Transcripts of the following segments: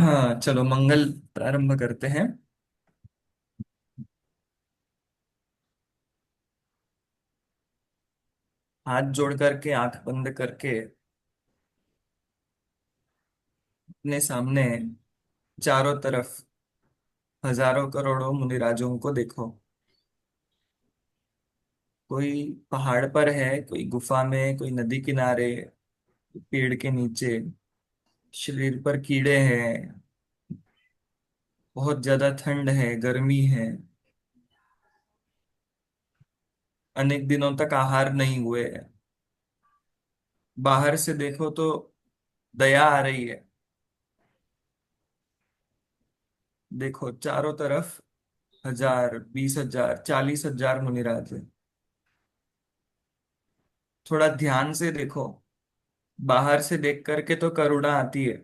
हाँ, चलो मंगल प्रारंभ करते हैं। हाथ जोड़ करके, आंख बंद करके, अपने सामने चारों तरफ हजारों करोड़ों मुनिराजों को देखो। कोई पहाड़ पर है, कोई गुफा में, कोई नदी किनारे, पेड़ के नीचे। शरीर पर कीड़े हैं, बहुत ज्यादा ठंड है, गर्मी है। अनेक दिनों तक आहार नहीं हुए। बाहर से देखो तो दया आ रही है। देखो चारों तरफ 1000, 20,000, 40,000 मुनिराज है। थोड़ा ध्यान से देखो। बाहर से देख करके तो करुणा आती है,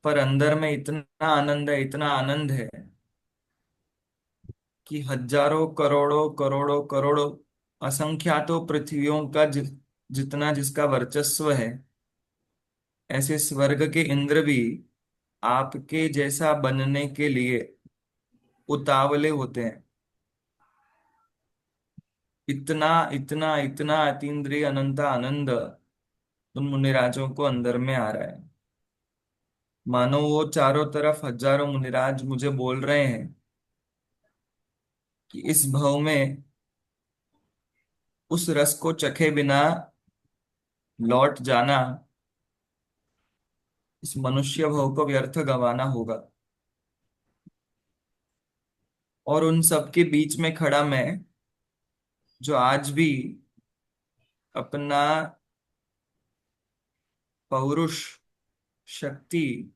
पर अंदर में इतना आनंद है, इतना आनंद है कि हजारों करोड़ों करोड़ों करोड़ों असंख्यातों पृथ्वियों का जितना जिसका वर्चस्व है, ऐसे स्वर्ग के इंद्र भी आपके जैसा बनने के लिए उतावले होते हैं। इतना इतना इतना अतीन्द्रिय अनंत आनंद उन मुनिराजों को अंदर में आ रहा है। मानो वो चारों तरफ हजारों मुनिराज मुझे बोल रहे हैं कि इस भव में उस रस को चखे बिना लौट जाना, इस मनुष्य भव को व्यर्थ गंवाना होगा। और उन सब के बीच में खड़ा मैं, जो आज भी अपना पौरुष, शक्ति,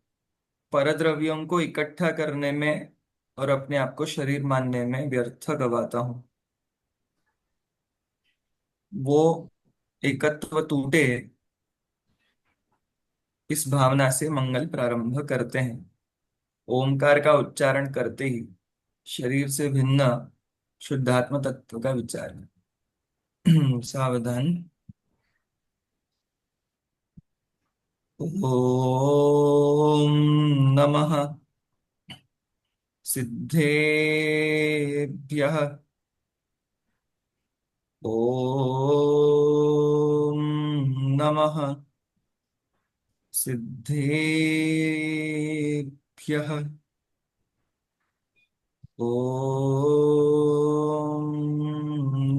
परद्रव्यों को इकट्ठा करने में और अपने आप को शरीर मानने में व्यर्थ गवाता हूँ, वो एकत्व टूटे। इस भावना से मंगल प्रारंभ करते हैं। ओमकार का उच्चारण करते ही शरीर से भिन्न शुद्धात्म तत्व का विचार। सावधान। ओम नमः सिद्धेभ्यः। ओम नमः सिद्धेभ्यः। ओम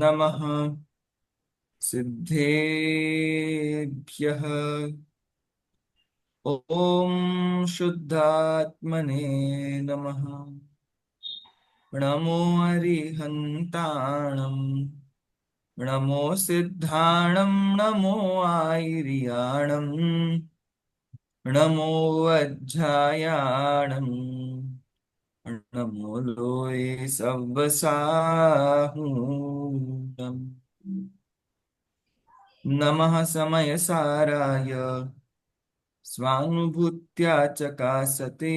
नमः सिद्धेभ्यः। ओम शुद्धात्मने नमः। नमो अरिहन्ताणं, नमो सिद्धाणं, नमो आयर्याणं, नमो वज्झायाणं, नमो लोये सव्वसाहूणम्। नमः समयसाराय स्वानुभूत्या चकासते,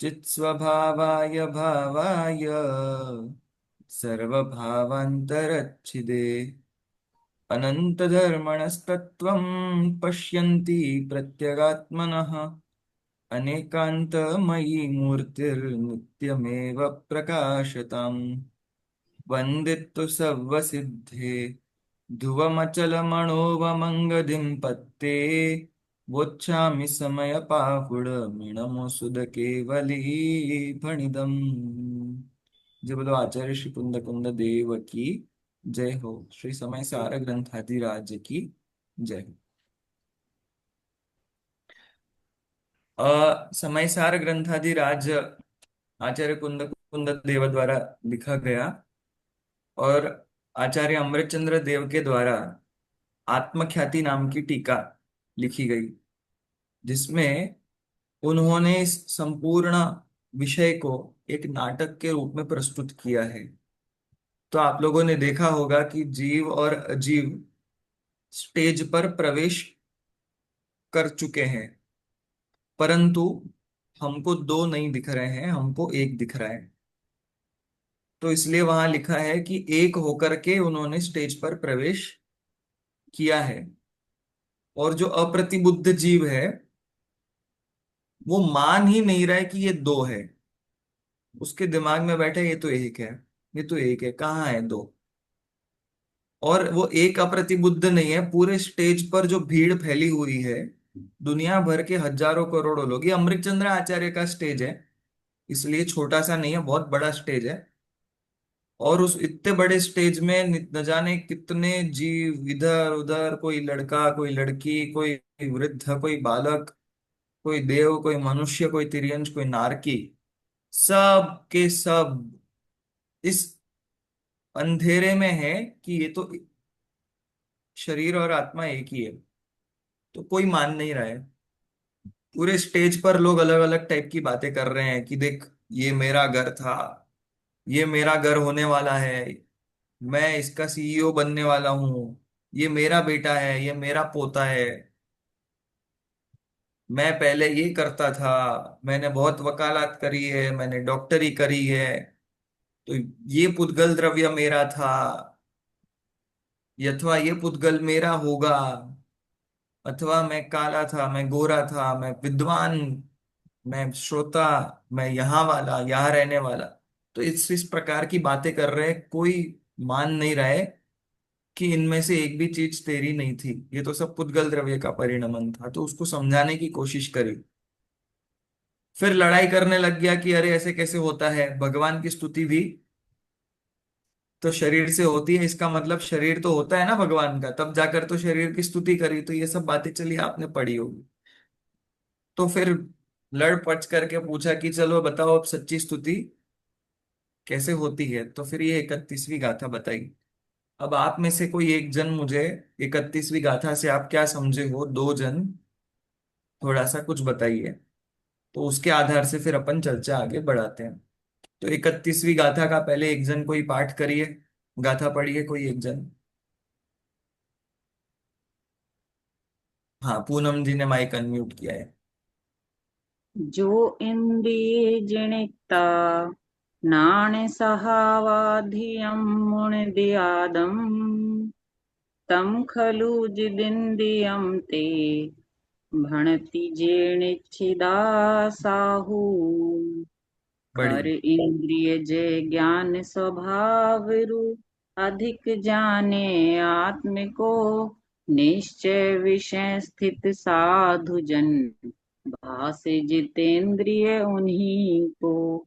चित्स्वभावाय भावाय सर्वभावान्तरच्छिदे, अनन्तधर्मणस्तत्त्वं पश्यन्ति प्रत्यगात्मनः, अनेकान्तमयी मूर्तिर्नित्यमेव प्रकाशताम्। वन्दितु सर्वसिद्धे ध्रुवमचलमणोवमङ्गधिं पत्ते, वोच्छामि समयपाहुडमिणमोऽसुधकेवली फणिदम्। जय बोलो आचार्य श्री कुंद कुंद देव की जय हो। श्री समय सार ग्रंथाधिराज की जय हो। समय सार ग्रंथाधिराज आचार्य कुंद कुंद देव द्वारा लिखा गया और आचार्य अमृतचंद्र देव के द्वारा आत्मख्याति नाम की टीका लिखी गई, जिसमें उन्होंने इस संपूर्ण विषय को एक नाटक के रूप में प्रस्तुत किया है। तो आप लोगों ने देखा होगा कि जीव और अजीव स्टेज पर प्रवेश कर चुके हैं, परंतु हमको दो नहीं दिख रहे हैं, हमको एक दिख रहा है। तो इसलिए वहां लिखा है कि एक होकर के उन्होंने स्टेज पर प्रवेश किया है। और जो अप्रतिबुद्ध जीव है, वो मान ही नहीं रहा है कि ये दो है। उसके दिमाग में बैठा ये तो एक है, ये तो एक है, कहाँ है दो। और वो एक अप्रतिबुद्ध नहीं है, पूरे स्टेज पर जो भीड़ फैली हुई है, दुनिया भर के हजारों करोड़ों लोग, ये अमृतचंद्र आचार्य का स्टेज है, इसलिए छोटा सा नहीं है, बहुत बड़ा स्टेज है। और उस इतने बड़े स्टेज में न जाने कितने जीव, इधर उधर, कोई लड़का, कोई लड़की, कोई वृद्ध, कोई बालक, कोई देव, कोई मनुष्य, कोई तिर्यंच, कोई नारकी, सब के सब इस अंधेरे में है कि ये तो शरीर और आत्मा एक ही है। तो कोई मान नहीं रहा है। पूरे स्टेज पर लोग अलग अलग टाइप की बातें कर रहे हैं कि देख, ये मेरा घर था, ये मेरा घर होने वाला है, मैं इसका सीईओ बनने वाला हूँ, ये मेरा बेटा है, ये मेरा पोता है, मैं पहले ये करता था, मैंने बहुत वकालत करी है, मैंने डॉक्टरी करी है, तो ये पुद्गल द्रव्य मेरा था, अथवा ये पुद्गल मेरा होगा, अथवा मैं काला था, मैं गोरा था, मैं विद्वान, मैं श्रोता, मैं यहाँ वाला, यहाँ रहने वाला। तो इस प्रकार की बातें कर रहे हैं, कोई मान नहीं रहा है कि इनमें से एक भी चीज तेरी नहीं थी, ये तो सब पुद्गल द्रव्य का परिणमन था। तो उसको समझाने की कोशिश करी। फिर लड़ाई करने लग गया कि अरे ऐसे कैसे होता है, भगवान की स्तुति भी तो शरीर से होती है, इसका मतलब शरीर तो होता है ना भगवान का, तब जाकर तो शरीर की स्तुति करी। तो ये सब बातें चली, आपने पढ़ी होगी। तो फिर लड़ पच करके पूछा कि चलो बताओ अब सच्ची स्तुति कैसे होती है। तो फिर ये 31वीं गाथा बताई। अब आप में से कोई एक जन मुझे 31वीं गाथा से आप क्या समझे हो, दो जन थोड़ा सा कुछ बताइए। तो उसके आधार से फिर अपन चर्चा आगे बढ़ाते हैं। तो 31वीं गाथा का पहले एक जन कोई पाठ करिए, गाथा पढ़िए कोई एक जन। हाँ, पूनम जी ने माइक अनम्यूट किया है। जो इंद्रिय जनिता नाने सहावाधियं मुनिदियादम तम खलु जिदिंद्रियं ते भणति जेनिच्छिदासाहु कर बढ़िया। इंद्रिय जे ज्ञान स्वभाव रु अधिक जाने आत्म को निश्चय विषय स्थित साधु जन भासे जितेंद्रिय उन्हीं को।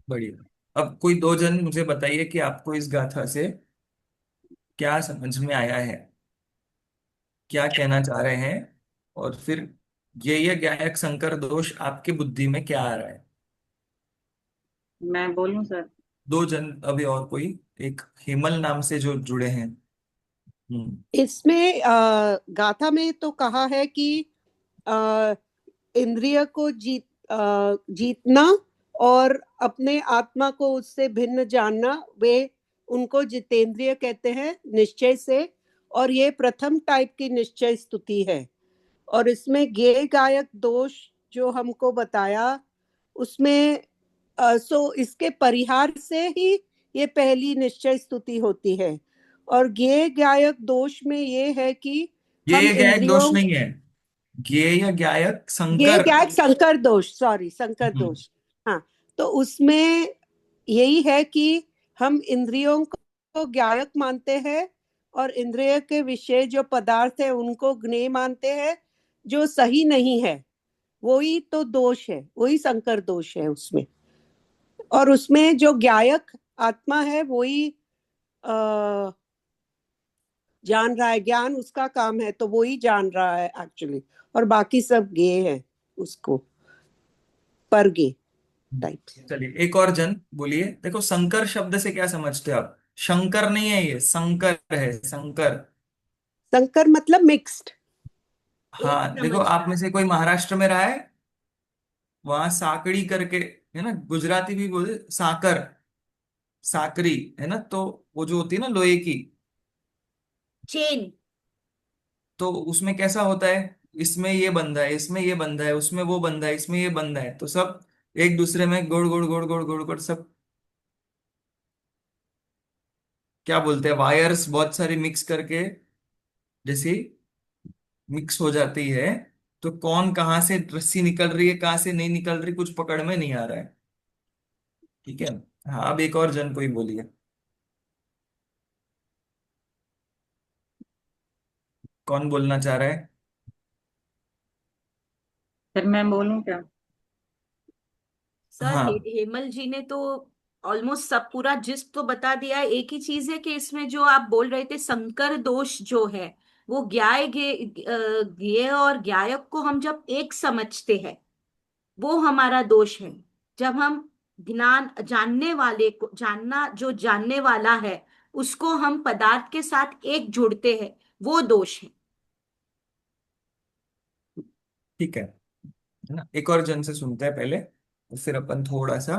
बढ़िया। अब कोई दो जन मुझे बताइए कि आपको इस गाथा से क्या समझ में आया है, क्या कहना चाह रहे हैं। और फिर ये गायक संकर दोष आपकी बुद्धि में क्या आ रहा है। मैं बोलूं सर? दो जन अभी और कोई, एक हेमल नाम से जो जुड़े हैं। हम्म। इसमें गाथा में तो कहा है कि अ, इंद्रिय को जीतना और अपने आत्मा को उससे भिन्न जानना, वे उनको जितेंद्रिय कहते हैं निश्चय से। और ये प्रथम टाइप की निश्चय स्तुति है। और इसमें गेय गायक दोष जो हमको बताया, उसमें सो इसके परिहार से ही ये पहली निश्चय स्तुति होती है। और गेय गायक दोष में ये है कि हम ये गायक दोष इंद्रियों, नहीं है, ये गायक ये संकर। गायक संकर दोष, सॉरी संकर हम्म। दोष। हाँ, तो उसमें यही है कि हम इंद्रियों को गायक मानते हैं और इंद्रिय के विषय जो पदार्थ है उनको ज्ञेय मानते हैं, जो सही नहीं है। वही तो दोष है, वही संकर दोष है उसमें। और उसमें जो गायक आत्मा है वही आ, जान रहा है, ज्ञान उसका काम है, तो वही जान रहा है एक्चुअली। और बाकी सब गे है उसको, पर गे टाइप से। चलिए एक और जन बोलिए। देखो, संकर शब्द से क्या समझते हो आप। शंकर नहीं है, ये संकर है, संकर। संकर मतलब मिक्स्ड, एक हाँ देखो, समझना आप में है। से कोई महाराष्ट्र में रहा है, वहां साकड़ी करके है ना, गुजराती भी बोले साकर, साकरी है ना, तो वो जो होती है ना लोहे की, चेन। तो उसमें कैसा होता है, इसमें ये बंधा है, इसमें ये बंधा है, उसमें वो बंधा है, इसमें ये बंधा है, तो सब एक दूसरे में गोड़ गोड़ गोड़ गोड़ गोड़ गोड़ सब, क्या बोलते हैं, वायर्स बहुत सारी मिक्स करके जैसी मिक्स हो जाती है, तो कौन कहाँ से रस्सी निकल रही है, कहाँ से नहीं निकल रही, कुछ पकड़ में नहीं आ रहा है। ठीक है। हाँ, अब एक और जन कोई बोलिए। कौन बोलना चाह रहा है? फिर मैं बोलूं क्या? सर हाँ। हेमल जी ने तो ऑलमोस्ट सब पूरा जिस्ट तो बता दिया है। एक ही चीज है कि इसमें जो आप बोल रहे थे संकर दोष जो है, वो ज्ञेय और ज्ञायक को हम जब एक समझते हैं, वो हमारा दोष है। जब हम ज्ञान जानने वाले को जानना, जो जानने वाला है उसको हम पदार्थ के साथ एक जोड़ते हैं, वो दोष है। ठीक है ना, एक और जन से सुनते हैं पहले, और फिर अपन थोड़ा सा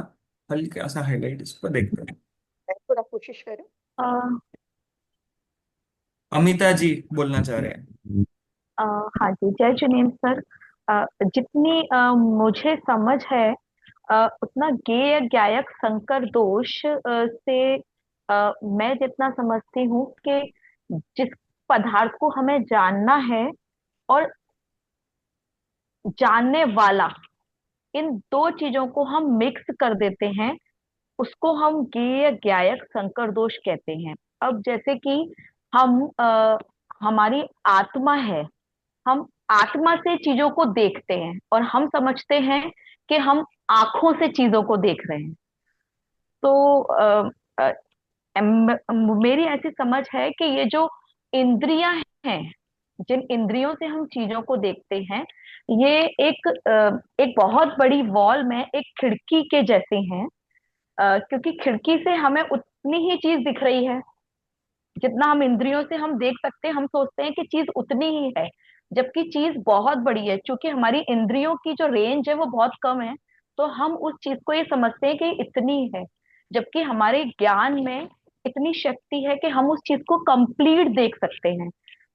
हल्का सा हाईलाइट इस पर देखते हैं। मैं थोड़ा कोशिश करूं। अमिता जी बोलना चाह रहे हैं। अ, हाँ जी, जय जिनेन्द्र सर। जितनी मुझे समझ है, उतना गेय गायक संकर दोष से मैं जितना समझती हूँ कि जिस पदार्थ को हमें जानना है और जानने वाला, इन दो चीजों को हम मिक्स कर देते हैं, उसको हम गेय गायक संकर दोष कहते हैं। अब जैसे कि हम हमारी आत्मा है, हम आत्मा से चीजों को देखते हैं और हम समझते हैं कि हम आंखों से चीजों को देख रहे हैं। तो अ, मेरी ऐसी समझ है कि ये जो इंद्रियां हैं, जिन इंद्रियों से हम चीजों को देखते हैं, ये एक बहुत बड़ी वॉल में एक खिड़की के जैसे हैं। क्योंकि खिड़की से हमें उतनी ही चीज दिख रही है जितना हम इंद्रियों से हम देख सकते हैं। हम सोचते हैं कि चीज उतनी ही है, जबकि चीज बहुत बड़ी है। क्योंकि हमारी इंद्रियों की जो रेंज है वो बहुत कम है, तो हम उस चीज को ये समझते हैं कि इतनी है। जबकि हमारे ज्ञान में इतनी शक्ति है कि हम उस चीज को कंप्लीट देख सकते हैं।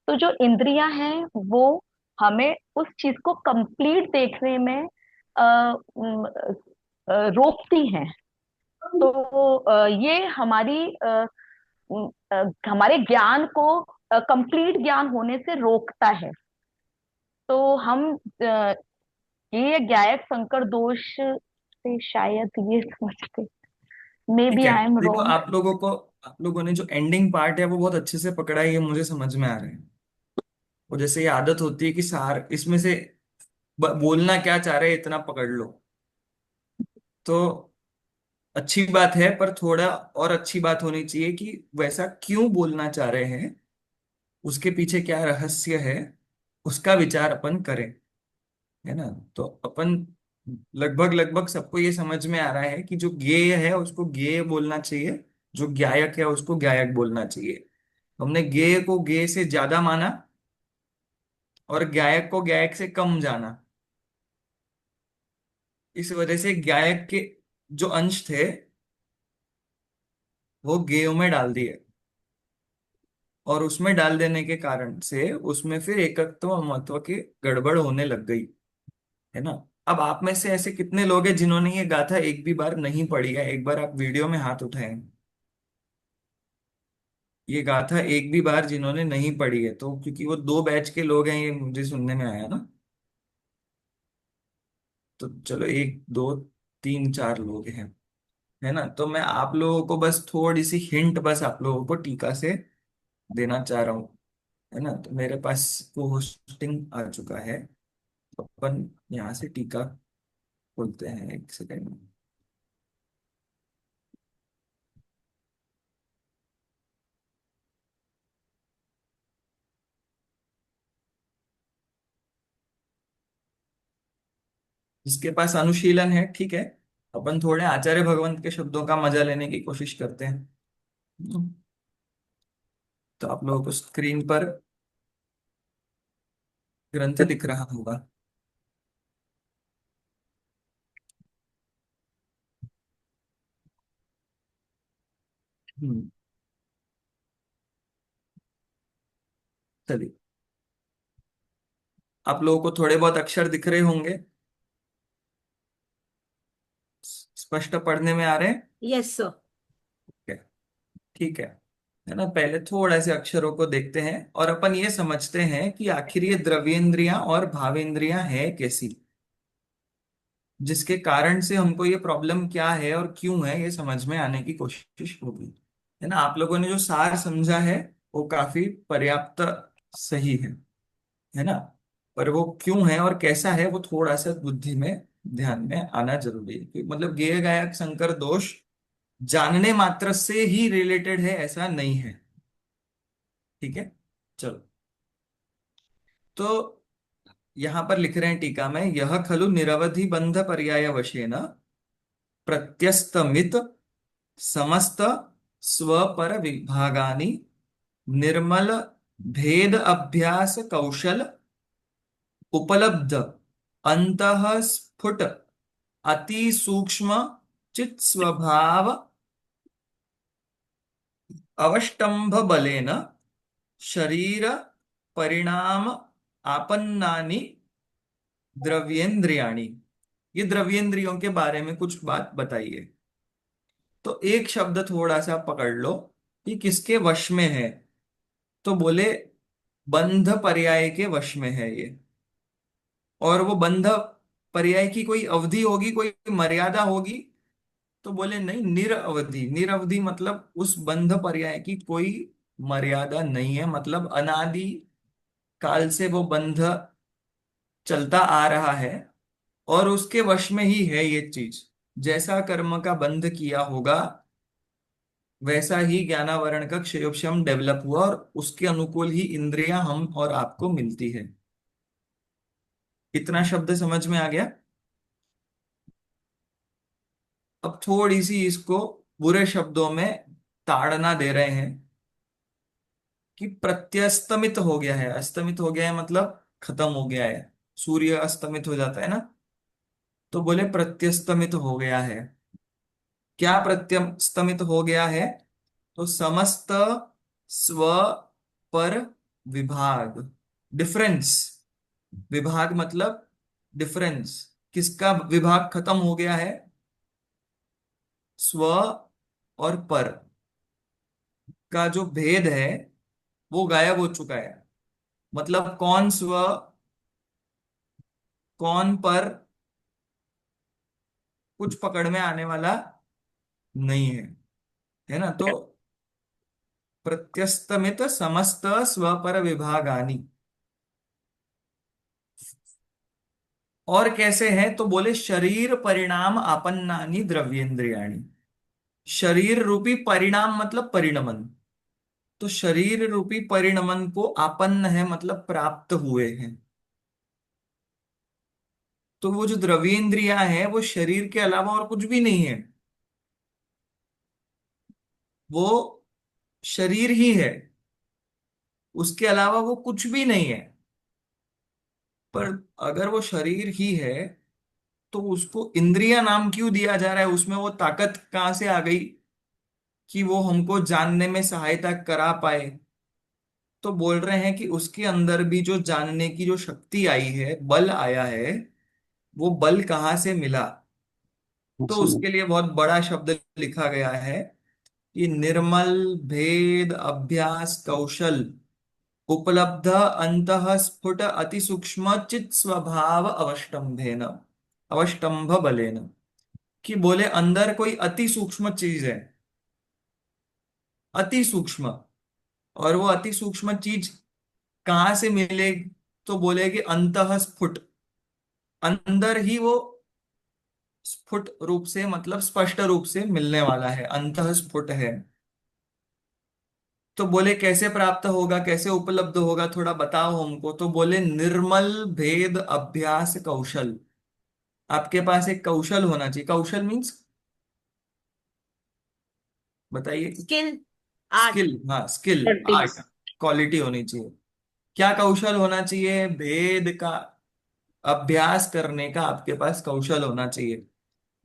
तो जो इंद्रियां हैं वो हमें उस चीज को कंप्लीट देखने में रोकती हैं। तो ये हमारे ज्ञान को कंप्लीट ज्ञान होने से रोकता है। तो हम ये गायक संकर दोष से शायद ये समझते। मे ठीक बी है, आई एम देखो रॉन्ग। आप लोगों ने जो एंडिंग पार्ट है वो बहुत अच्छे से पकड़ा है, ये मुझे समझ में आ रहा है। वो जैसे ये आदत होती है कि सार इसमें से बोलना क्या चाह रहे हैं इतना पकड़ लो, तो अच्छी बात है, पर थोड़ा और अच्छी बात होनी चाहिए कि वैसा क्यों बोलना चाह रहे हैं, उसके पीछे क्या रहस्य है, उसका विचार अपन करें। है ना? तो अपन लगभग लगभग सबको ये समझ में आ रहा है कि जो गेय है उसको गेय बोलना चाहिए, जो गायक है उसको गायक बोलना चाहिए। हमने गेय को गेय से ज्यादा माना और गायक को गायक से कम जाना। इस वजह से गायक के जो अंश थे वो गेयों में डाल दिए, और उसमें डाल देने के कारण से उसमें फिर एकत्व और महत्व की गड़बड़ होने लग गई। है ना? अब आप में से ऐसे कितने लोग हैं जिन्होंने ये गाथा एक भी बार नहीं पढ़ी है? एक बार आप वीडियो में हाथ उठाएं। ये गाथा एक भी बार जिन्होंने नहीं पढ़ी है, तो क्योंकि वो दो बैच के लोग हैं, ये मुझे सुनने में आया ना। तो चलो, एक दो तीन चार लोग हैं। है ना? तो मैं आप लोगों को बस थोड़ी सी हिंट, बस आप लोगों को टीका से देना चाह रहा हूँ। है ना? तो मेरे पास को होस्टिंग आ चुका है, तो अपन यहाँ से टीका खोलते हैं, एक सेकेंड। जिसके पास अनुशीलन है, ठीक है, अपन थोड़े आचार्य भगवंत के शब्दों का मजा लेने की कोशिश करते हैं। तो आप लोगों को स्क्रीन पर ग्रंथ दिख रहा होगा। हम्म, चलिए, आप लोगों को थोड़े बहुत अक्षर दिख रहे होंगे, स्पष्ट पढ़ने में आ रहे हैं? Yes sir. ठीक है। ठीक है। है ना। पहले थोड़ा से अक्षरों को देखते हैं और अपन ये समझते हैं कि आखिर ये द्रव्येंद्रियां और भावेंद्रियां है कैसी, जिसके कारण से हमको ये प्रॉब्लम क्या है और क्यों है ये समझ में आने की कोशिश होगी। है ना। आप लोगों ने जो सार समझा है वो काफी पर्याप्त सही है ना। पर वो क्यों है और कैसा है वो थोड़ा सा बुद्धि में ध्यान में आना जरूरी है, कि मतलब गेय गायक संकर दोष जानने मात्र से ही रिलेटेड है ऐसा नहीं है। ठीक है। चलो, तो यहां पर लिख रहे हैं टीका में, यह खलु निरवधि बंध पर्याय वशेन प्रत्यस्तमित समस्त स्वपर विभागानि निर्मल भेद अभ्यास कौशल उपलब्ध अंतः स्फुट अति सूक्ष्म चित स्वभाव अवष्टंभ बलेन शरीर परिणाम आपन्नानि द्रव्येंद्रियाणि। ये द्रव्येंद्रियों के बारे में कुछ बात बताइए। तो एक शब्द थोड़ा सा पकड़ लो कि किसके वश में है। तो बोले बंध पर्याय के वश में है ये। और वो बंध पर्याय की कोई अवधि होगी, कोई मर्यादा होगी। तो बोले नहीं, निरअवधि। निरअवधि मतलब उस बंध पर्याय की कोई मर्यादा नहीं है, मतलब अनादि काल से वो बंध चलता आ रहा है और उसके वश में ही है ये चीज। जैसा कर्म का बंध किया होगा वैसा ही ज्ञानावरण का क्षयोक्षम डेवलप हुआ और उसके अनुकूल ही इंद्रियां हम और आपको मिलती है। इतना शब्द समझ में आ गया। अब थोड़ी सी इसको बुरे शब्दों में ताड़ना दे रहे हैं कि प्रत्यस्तमित हो गया है। अस्तमित हो गया है मतलब खत्म हो गया है। सूर्य अस्तमित हो जाता है ना, तो बोले प्रत्यस्तमित हो गया है। क्या प्रत्यस्तमित हो गया है? तो समस्त स्व पर विभाग, डिफरेंस। विभाग मतलब डिफरेंस। किसका विभाग खत्म हो गया है? स्व और पर का जो भेद है वो गायब हो चुका है। मतलब कौन स्व कौन पर कुछ पकड़ में आने वाला नहीं है। है ना। तो प्रत्यस्तमित समस्त स्वपर विभागानि। और कैसे हैं? तो बोले शरीर परिणाम आपन्नानि द्रव्येंद्रियाणि। शरीर रूपी परिणाम मतलब परिणमन। तो शरीर रूपी परिणमन को आपन्न है मतलब प्राप्त हुए हैं। तो वो जो द्रव्येंद्रियां हैं वो शरीर के अलावा और कुछ भी नहीं है, वो शरीर ही है, उसके अलावा वो कुछ भी नहीं है। पर अगर वो शरीर ही है तो उसको इंद्रिया नाम क्यों दिया जा रहा है? उसमें वो ताकत कहाँ से आ गई कि वो हमको जानने में सहायता करा पाए? तो बोल रहे हैं कि उसके अंदर भी जो जानने की जो शक्ति आई है, बल आया है, वो बल कहाँ से मिला? तो उसके लिए बहुत बड़ा शब्द लिखा गया है कि निर्मल भेद अभ्यास कौशल उपलब्ध अंतः स्फुट अति सूक्ष्म चित स्वभाव अवष्टंभेन अवष्टंभ बलेन। कि बोले अंदर कोई अति सूक्ष्म चीज है, अति सूक्ष्म। और वो अति सूक्ष्म चीज कहाँ से मिलेगी? तो बोले कि अंतः स्फुट, अंदर ही वो स्फुट रूप से मतलब स्पष्ट रूप से मिलने वाला है, अंतः स्फुट है। तो बोले कैसे प्राप्त होगा, कैसे उपलब्ध होगा, थोड़ा बताओ हमको। तो बोले निर्मल भेद अभ्यास कौशल। आपके पास एक कौशल होना चाहिए। कौशल मीन्स बताइए। Skill, art. स्किल, हाँ स्किल, आर्ट, प्रैक्टिस। क्वालिटी होनी चाहिए। क्या कौशल होना चाहिए? भेद का अभ्यास करने का आपके पास कौशल होना चाहिए।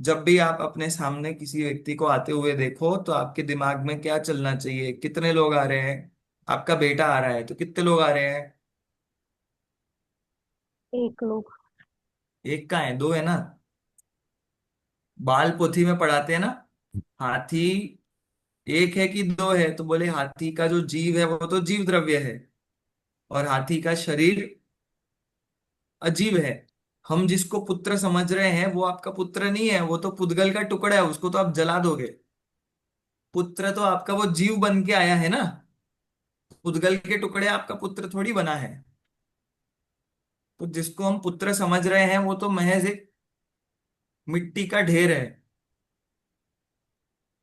जब भी आप अपने सामने किसी व्यक्ति को आते हुए देखो तो आपके दिमाग में क्या चलना चाहिए? कितने लोग आ रहे हैं? आपका बेटा आ रहा है तो कितने लोग आ रहे हैं? एक लोग। एक का है, दो है ना। बाल पोथी में पढ़ाते हैं ना, हाथी एक है कि दो है? तो बोले हाथी का जो जीव है वो तो जीव द्रव्य है, और हाथी का शरीर अजीब है। हम जिसको पुत्र समझ रहे हैं वो आपका पुत्र नहीं है, वो तो पुद्गल का टुकड़ा है, उसको तो आप जला दोगे। पुत्र तो आपका वो जीव बन के आया है ना, पुद्गल के टुकड़े आपका पुत्र थोड़ी बना है। तो जिसको हम पुत्र समझ रहे हैं वो तो महज एक मिट्टी का ढेर है।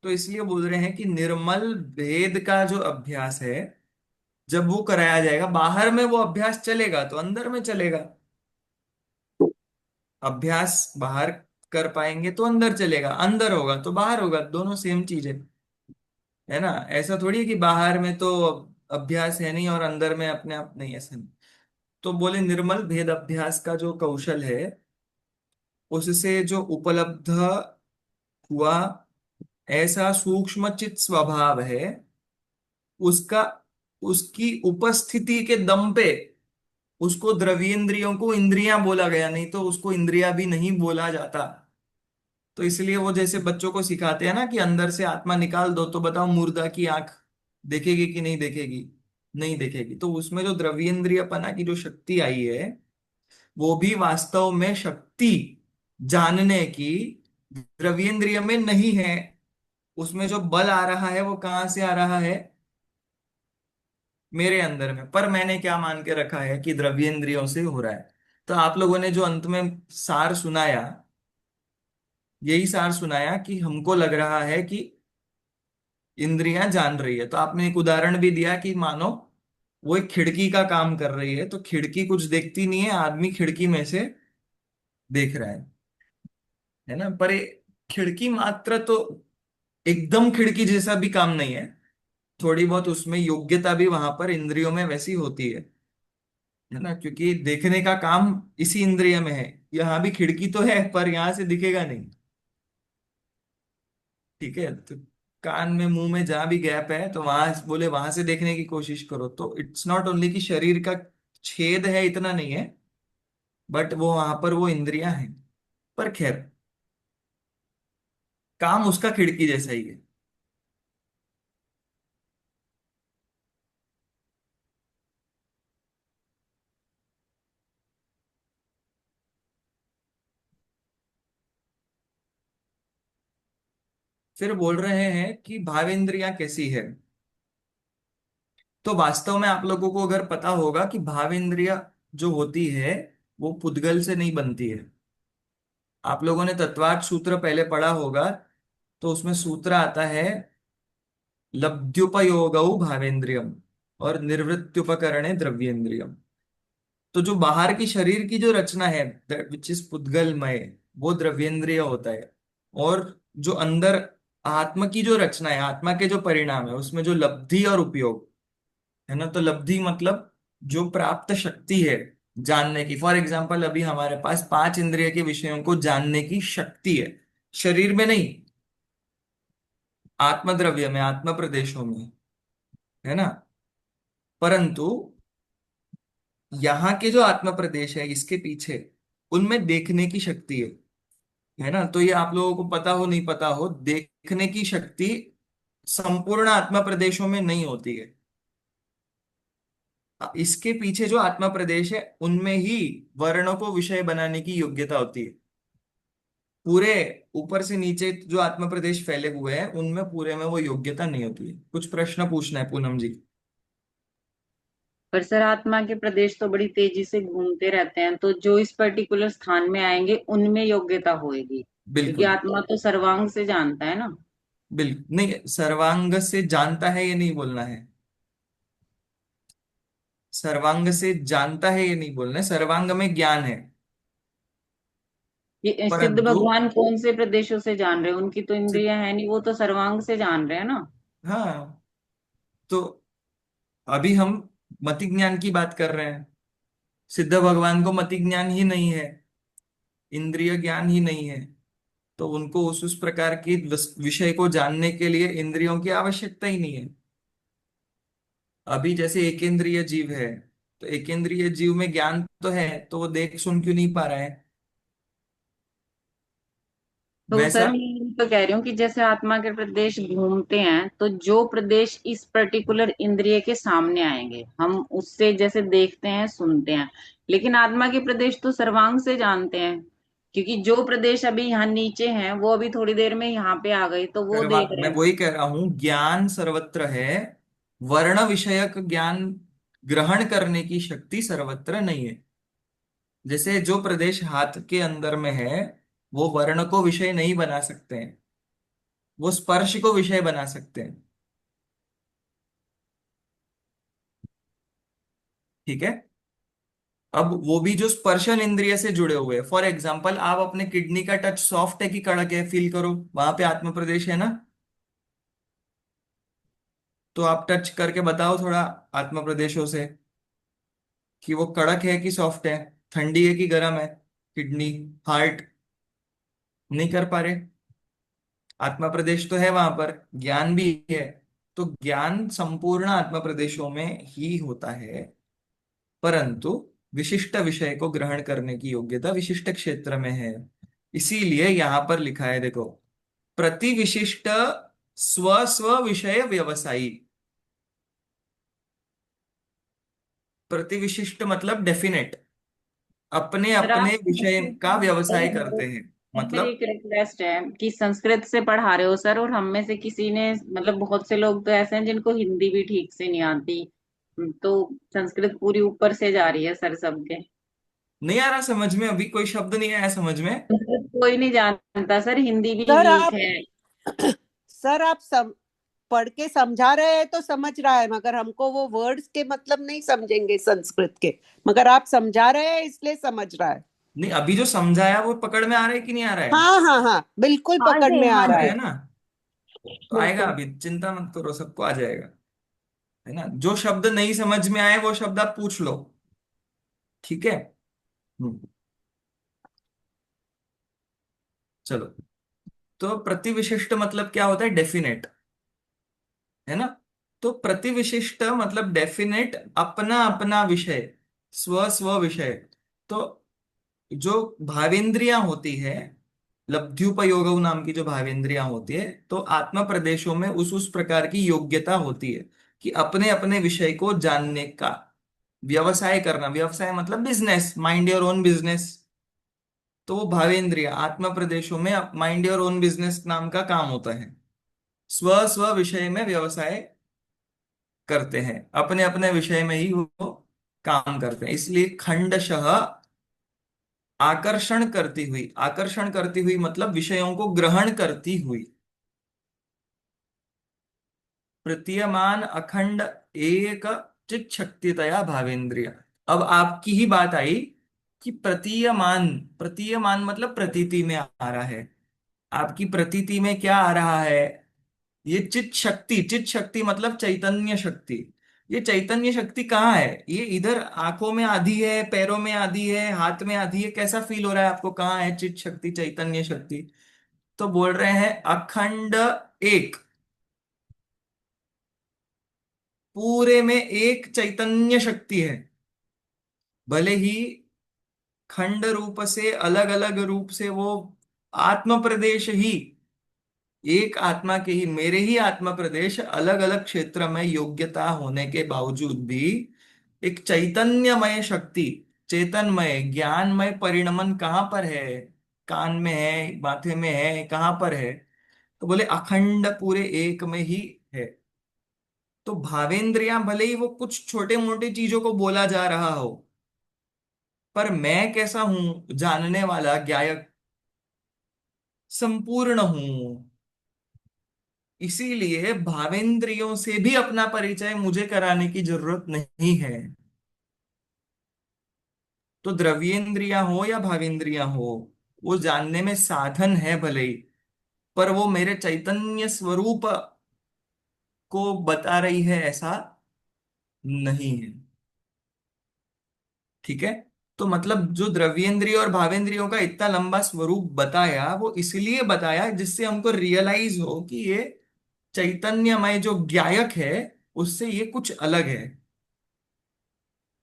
तो इसलिए बोल रहे हैं कि निर्मल भेद का जो अभ्यास है, जब वो कराया जाएगा, बाहर में वो अभ्यास चलेगा तो अंदर में चलेगा। अभ्यास बाहर कर पाएंगे तो अंदर चलेगा, अंदर होगा तो बाहर होगा, दोनों सेम चीज है ना। ऐसा थोड़ी है कि बाहर में तो अभ्यास है नहीं और अंदर में अपने आप नहीं, ऐसा नहीं। तो बोले निर्मल भेद अभ्यास का जो कौशल है, उससे जो उपलब्ध हुआ ऐसा सूक्ष्म चित स्वभाव है, उसका, उसकी उपस्थिति के दम पे उसको द्रव्येंद्रियों को इंद्रियां बोला गया, नहीं तो उसको इंद्रिया भी नहीं बोला जाता। तो इसलिए वो जैसे बच्चों को सिखाते हैं ना कि अंदर से आत्मा निकाल दो, तो बताओ मुर्दा की आंख देखेगी कि नहीं देखेगी? नहीं देखेगी। तो उसमें जो द्रव्येंद्रियपना की जो शक्ति आई है, वो भी वास्तव में शक्ति जानने की द्रव्येंद्रिय में नहीं है। उसमें जो बल आ रहा है वो कहाँ से आ रहा है? मेरे अंदर में। पर मैंने क्या मान के रखा है कि द्रव्येंद्रियों से हो रहा है। तो आप लोगों ने जो अंत में सार सुनाया, यही सार सुनाया कि हमको लग रहा है कि इंद्रियां जान रही है। तो आपने एक उदाहरण भी दिया कि मानो वो एक खिड़की का काम कर रही है, तो खिड़की कुछ देखती नहीं है, आदमी खिड़की में से देख रहा है ना। पर ये खिड़की मात्र तो एकदम खिड़की जैसा भी काम नहीं है, थोड़ी बहुत उसमें योग्यता भी वहां पर इंद्रियों में वैसी होती है ना, क्योंकि देखने का काम इसी इंद्रिय में है। यहाँ भी खिड़की तो है पर यहाँ से दिखेगा नहीं। ठीक है, तो कान में मुंह में जहां भी गैप है तो वहां बोले वहां से देखने की कोशिश करो। तो इट्स नॉट ओनली कि शरीर का छेद है, इतना नहीं है, बट वो वहां पर वो इंद्रियां हैं। पर खैर, काम उसका खिड़की जैसा ही है। फिर बोल रहे हैं कि भावेंद्रियां कैसी है। तो वास्तव में आप लोगों को अगर पता होगा कि भावेंद्रिया जो होती है वो पुद्गल से नहीं बनती है। आप लोगों ने तत्वार्थ सूत्र पहले पढ़ा होगा, तो उसमें सूत्र आता है लब्ध्युपयोगौ भावेंद्रियम और निर्वृत्युपकरणे द्रव्येंद्रियम। तो जो बाहर की शरीर की जो रचना है, विच इज पुद्गलमय, वो द्रव्येंद्रिय होता है। और जो अंदर आत्मा की जो रचना है, आत्मा के जो परिणाम है, उसमें जो लब्धि और उपयोग है ना। तो लब्धि मतलब जो प्राप्त शक्ति है जानने की। फॉर एग्जाम्पल, अभी हमारे पास पांच इंद्रिय के विषयों को जानने की शक्ति है, शरीर में नहीं, आत्मद्रव्य में, आत्म प्रदेशों में, है ना। परंतु यहाँ के जो आत्म प्रदेश है इसके पीछे, उनमें देखने की शक्ति है ना। तो ये आप लोगों को पता हो नहीं पता हो, देखने की शक्ति संपूर्ण आत्मा प्रदेशों में नहीं होती है। इसके पीछे जो आत्मा प्रदेश है उनमें ही वर्णों को विषय बनाने की योग्यता होती है। पूरे ऊपर से नीचे जो आत्मा प्रदेश फैले हुए हैं उनमें पूरे में वो योग्यता नहीं होती है। कुछ प्रश्न पूछना है पूनम जी? पर सर आत्मा के प्रदेश तो बड़ी तेजी से घूमते रहते हैं, तो जो इस पर्टिकुलर स्थान में आएंगे उनमें योग्यता होएगी, क्योंकि बिल्कुल। आत्मा तो सर्वांग से जानता है ना। बिल्कुल नहीं, सर्वांग से जानता है ये नहीं बोलना है। सर्वांग से जानता है ये नहीं बोलना है, सर्वांग में ज्ञान है। ये सिद्ध परंतु भगवान कौन से प्रदेशों से जान रहे हैं? उनकी तो इंद्रियां है नहीं, वो तो सर्वांग से जान रहे हैं ना। हाँ, तो अभी हम मति ज्ञान की बात कर रहे हैं। सिद्ध भगवान को मति ज्ञान ही नहीं है, इंद्रिय ज्ञान ही नहीं है। तो उनको उस प्रकार की विषय को जानने के लिए इंद्रियों की आवश्यकता ही नहीं है। अभी जैसे एकेंद्रिय जीव है, तो एकेंद्रिय जीव में ज्ञान तो है, तो वो देख सुन क्यों नहीं पा रहा है? तो वैसा सर तो कह रही हूँ कि जैसे आत्मा के प्रदेश घूमते हैं, तो जो प्रदेश इस पर्टिकुलर इंद्रिय के सामने आएंगे, हम उससे जैसे देखते हैं सुनते हैं, लेकिन आत्मा के प्रदेश तो सर्वांग से जानते हैं, क्योंकि जो प्रदेश अभी यहाँ नीचे हैं वो अभी थोड़ी देर में यहाँ पे आ गई, तो वो देख रहे मैं हैं। वही कह रहा हूं, ज्ञान सर्वत्र है, वर्ण विषयक ज्ञान ग्रहण करने की शक्ति सर्वत्र नहीं है। जैसे जो प्रदेश हाथ के अंदर में है, वो वर्ण को विषय नहीं बना सकते हैं, वो स्पर्श को विषय बना सकते हैं। ठीक है। अब वो भी जो स्पर्शन इंद्रिय से जुड़े हुए हैं, फॉर एग्जाम्पल आप अपने किडनी का टच सॉफ्ट है कि कड़क है, फील करो, वहां पे आत्म प्रदेश है ना। तो आप टच करके बताओ थोड़ा आत्म प्रदेशों से कि वो कड़क है कि सॉफ्ट है, ठंडी है कि गर्म है, किडनी, हार्ट। नहीं कर पा रहे। आत्मा प्रदेश तो है वहां पर, ज्ञान भी है। तो ज्ञान संपूर्ण आत्मा प्रदेशों में ही होता है, परंतु विशिष्ट विषय को ग्रहण करने की योग्यता विशिष्ट क्षेत्र में है। इसीलिए यहां पर लिखा है, देखो, प्रति विशिष्ट स्व स्व विषय व्यवसायी। प्रति विशिष्ट मतलब डेफिनेट, अपने सर आप अपने विषय का व्यवसाय करते हैं। सर, मेरी मतलब एक रिक्वेस्ट है कि संस्कृत से पढ़ा रहे हो सर, और हम में से किसी ने, मतलब बहुत से लोग तो ऐसे हैं जिनको हिंदी भी ठीक से नहीं आती, तो संस्कृत पूरी ऊपर से जा रही है सर सबके। नहीं आ रहा समझ में, अभी कोई शब्द नहीं आया समझ में। संस्कृत कोई नहीं जानता सर, हिंदी भी सर वीक आप है। सर आप पढ़ के समझा रहे हैं तो समझ रहा है, मगर हमको वो वर्ड्स के मतलब नहीं समझेंगे संस्कृत के, मगर आप समझा रहे हैं इसलिए समझ रहा है। नहीं, अभी जो समझाया वो पकड़ में आ रहा है कि नहीं आ रहा है। हाँ हाँ हाँ, बिल्कुल हाँ पकड़ जी, में आ हाँ रहा है है। जी। ना। तो आएगा, बिल्कुल। अभी चिंता मत करो, सबको आ जाएगा। है ना, जो शब्द नहीं समझ में आए वो शब्द आप पूछ लो। ठीक है। हम्म, चलो। तो प्रतिविशिष्ट मतलब क्या होता है, डेफिनेट। है ना। तो प्रतिविशिष्ट मतलब डेफिनेट, अपना अपना विषय, स्व स्व विषय। तो जो भावेंद्रियां होती है, लब्ध्युपयोग नाम की जो भावेंद्रियां होती है, तो आत्म प्रदेशों में उस प्रकार की योग्यता होती है कि अपने अपने विषय को जानने का व्यवसाय करना। व्यवसाय मतलब business, mind your own business. तो वो भावेंद्रिय आत्म प्रदेशों में माइंड योर ओन बिजनेस नाम का काम होता है। स्व स्व विषय में व्यवसाय करते हैं, अपने अपने विषय में ही वो काम करते हैं। इसलिए खंडशः आकर्षण करती हुई मतलब विषयों को ग्रहण करती हुई, प्रतीयमान अखंड एक चित शक्तितया भावेंद्रिय। अब आपकी ही बात आई कि प्रतीयमान, प्रतीयमान मतलब प्रतीति में आ रहा है। आपकी प्रतीति में क्या आ रहा है, ये चित शक्ति। चित शक्ति मतलब चैतन्य शक्ति। ये चैतन्य शक्ति कहाँ है, ये इधर आंखों में आधी है, पैरों में आधी है, हाथ में आधी है, कैसा फील हो रहा है आपको, कहाँ है चित शक्ति, चैतन्य शक्ति। तो बोल रहे हैं अखंड एक, पूरे में एक चैतन्य शक्ति है। भले ही खंड रूप से, अलग अलग रूप से वो आत्म प्रदेश ही, एक आत्मा के ही, मेरे ही आत्मा प्रदेश अलग अलग क्षेत्र में योग्यता होने के बावजूद भी एक चैतन्यमय शक्ति, चेतनमय ज्ञानमय परिणमन कहाँ पर है, कान में है, माथे में है, कहाँ पर है। तो बोले अखंड पूरे एक में ही है। तो भावेंद्रियां भले ही वो कुछ छोटे मोटे चीजों को बोला जा रहा हो, पर मैं कैसा हूं, जानने वाला ज्ञायक संपूर्ण हूं। इसीलिए भावेंद्रियों से भी अपना परिचय मुझे कराने की जरूरत नहीं है। तो द्रव्येंद्रियां हो या भावेंद्रियां हो, वो जानने में साधन है भले ही, पर वो मेरे चैतन्य स्वरूप को बता रही है ऐसा नहीं है। ठीक है। तो मतलब जो द्रव्येंद्रिय और भावेंद्रियों का इतना लंबा स्वरूप बताया, वो इसलिए बताया जिससे हमको रियलाइज हो कि ये चैतन्यमय जो ज्ञायक है, उससे ये कुछ अलग है।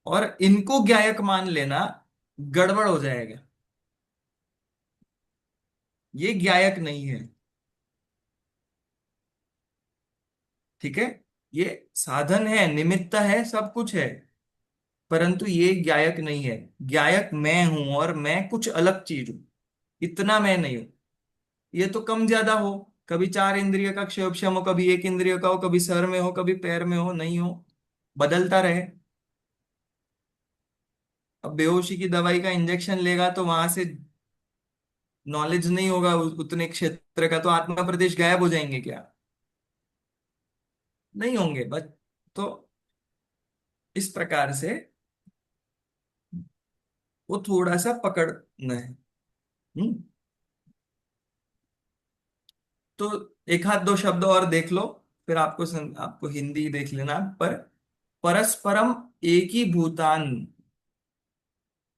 और इनको ज्ञायक मान लेना गड़बड़ हो जाएगा। ये ज्ञायक नहीं है। ठीक है, ये साधन है, निमित्त है, सब कुछ है, परंतु ये ज्ञायक नहीं है। ज्ञायक मैं हूं, और मैं कुछ अलग चीज हूं, इतना मैं नहीं हूं। ये तो कम ज्यादा हो, कभी चार इंद्रिय का क्षयोक्षम हो, कभी एक इंद्रिय का हो, कभी सर में हो, कभी पैर में हो, नहीं हो, बदलता रहे। अब बेहोशी की दवाई का इंजेक्शन लेगा तो वहां से नॉलेज नहीं होगा उतने क्षेत्र का, तो आत्मा प्रदेश गायब हो जाएंगे क्या? नहीं होंगे बस। तो इस प्रकार से वो थोड़ा सा पकड़ना है। हम्म। तो एक हाथ दो शब्द और देख लो, फिर आपको हिंदी देख लेना। पर परस्परम एक ही भूतान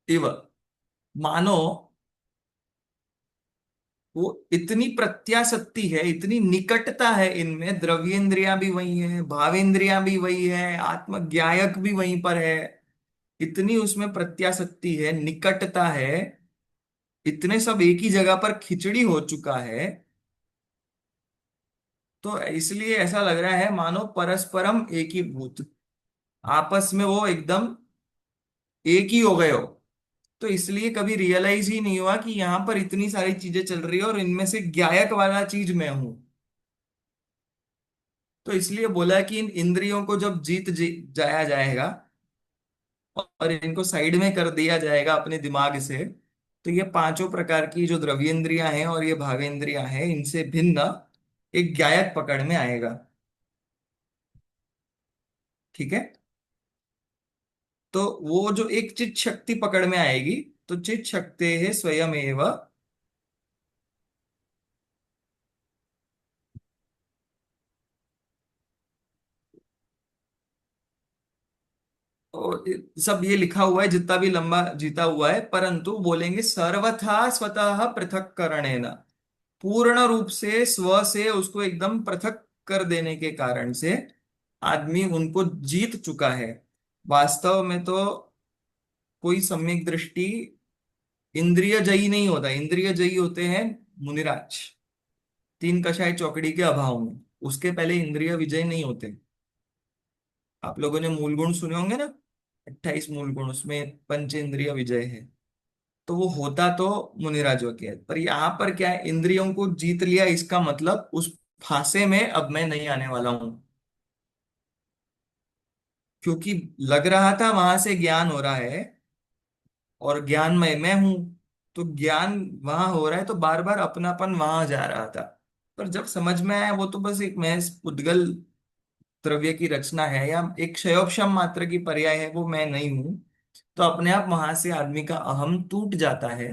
इव, मानो वो इतनी प्रत्याशक्ति है, इतनी निकटता है इनमें, द्रव्येंद्रियां भी वही है, भावेंद्रियां भी वही है, आत्मज्ञायक भी वहीं पर है, इतनी उसमें प्रत्याशक्ति है, निकटता है, इतने सब एक ही जगह पर खिचड़ी हो चुका है। तो इसलिए ऐसा लग रहा है मानो परस्परम एक ही भूत, आपस में वो एकदम एक ही हो गए हो। तो इसलिए कभी रियलाइज ही नहीं हुआ कि यहाँ पर इतनी सारी चीजें चल रही है और इनमें से ज्ञायक वाला चीज मैं हूं। तो इसलिए बोला कि इन इंद्रियों को जब जाया जाएगा और इनको साइड में कर दिया जाएगा अपने दिमाग से, तो ये पांचों प्रकार की जो द्रव्येंद्रियां हैं और ये भावेंद्रियां हैं, इनसे भिन्न एक ज्ञायक पकड़ में आएगा। ठीक है। तो वो जो एक चित शक्ति पकड़ में आएगी, तो चित शक्ति है स्वयं एवं। और सब ये लिखा हुआ है जितना भी लंबा जीता हुआ है, परंतु बोलेंगे सर्वथा स्वतः पृथक करणेन, पूर्ण रूप से स्व से उसको एकदम पृथक कर देने के कारण से आदमी उनको जीत चुका है। वास्तव में तो कोई सम्यक दृष्टि इंद्रिय जयी नहीं होता, इंद्रिय जयी होते हैं मुनिराज, तीन कषाय चौकड़ी के अभाव में। उसके पहले इंद्रिय विजय नहीं होते। आप लोगों ने मूल गुण सुने होंगे ना, 28 मूल गुण, उसमें पंच इंद्रिय विजय है। तो वो होता तो मुनिराजों के है। पर यहाँ पर क्या है, इंद्रियों को जीत लिया, इसका मतलब उस फांसे में अब मैं नहीं आने वाला हूं। क्योंकि लग रहा था वहां से ज्ञान हो रहा है और ज्ञानमय मैं हूं, तो ज्ञान वहां हो रहा है, तो बार बार अपनापन वहां जा रहा था। पर जब समझ में आया वो तो बस एक महज उद्गल द्रव्य की रचना है या एक क्षयोक्षम मात्र की पर्याय है, वो मैं नहीं हूं, तो अपने आप वहां से आदमी का अहम टूट जाता है।